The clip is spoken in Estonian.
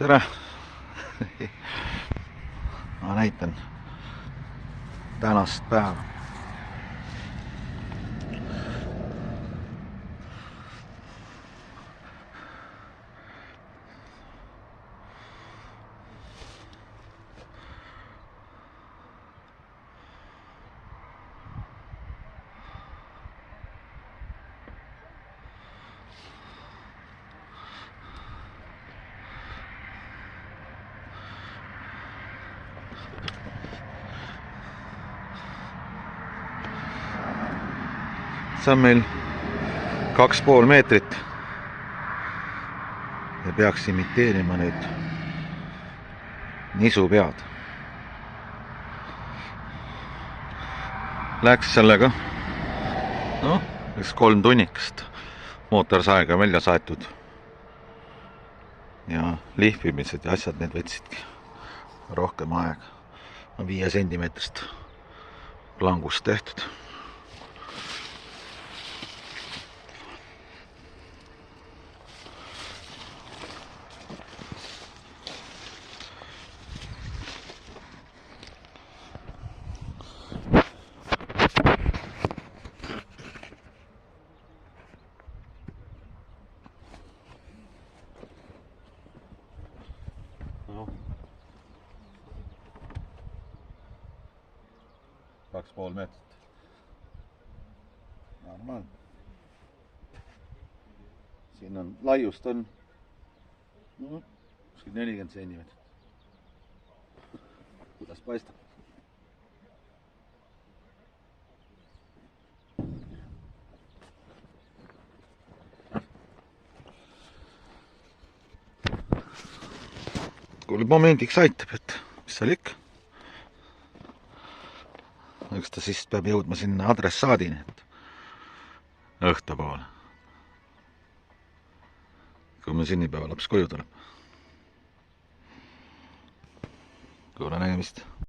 tere! Ma näitan tänast päeva. See on meil 2,5 meetrit ja peaks imiteerima nüüd nisupead. Läks sellega üks 3 tunnikest mootorsaega välja saetud ja lihvimised ja asjad need võtsidki rohkem aega. 5 sentimeetrist langust tehtud. No. 2,5 meetrit. Normaal. Siin on laiust on 40 sentimeetrit. Kuidas paistab? Kui momendiks aitab, et mis seal ikka. Eks ta siis peab jõudma sinna adressaadini, et õhtupoole. Kui meil sünnipäeva laps koju tuleb. Kuule nägemist.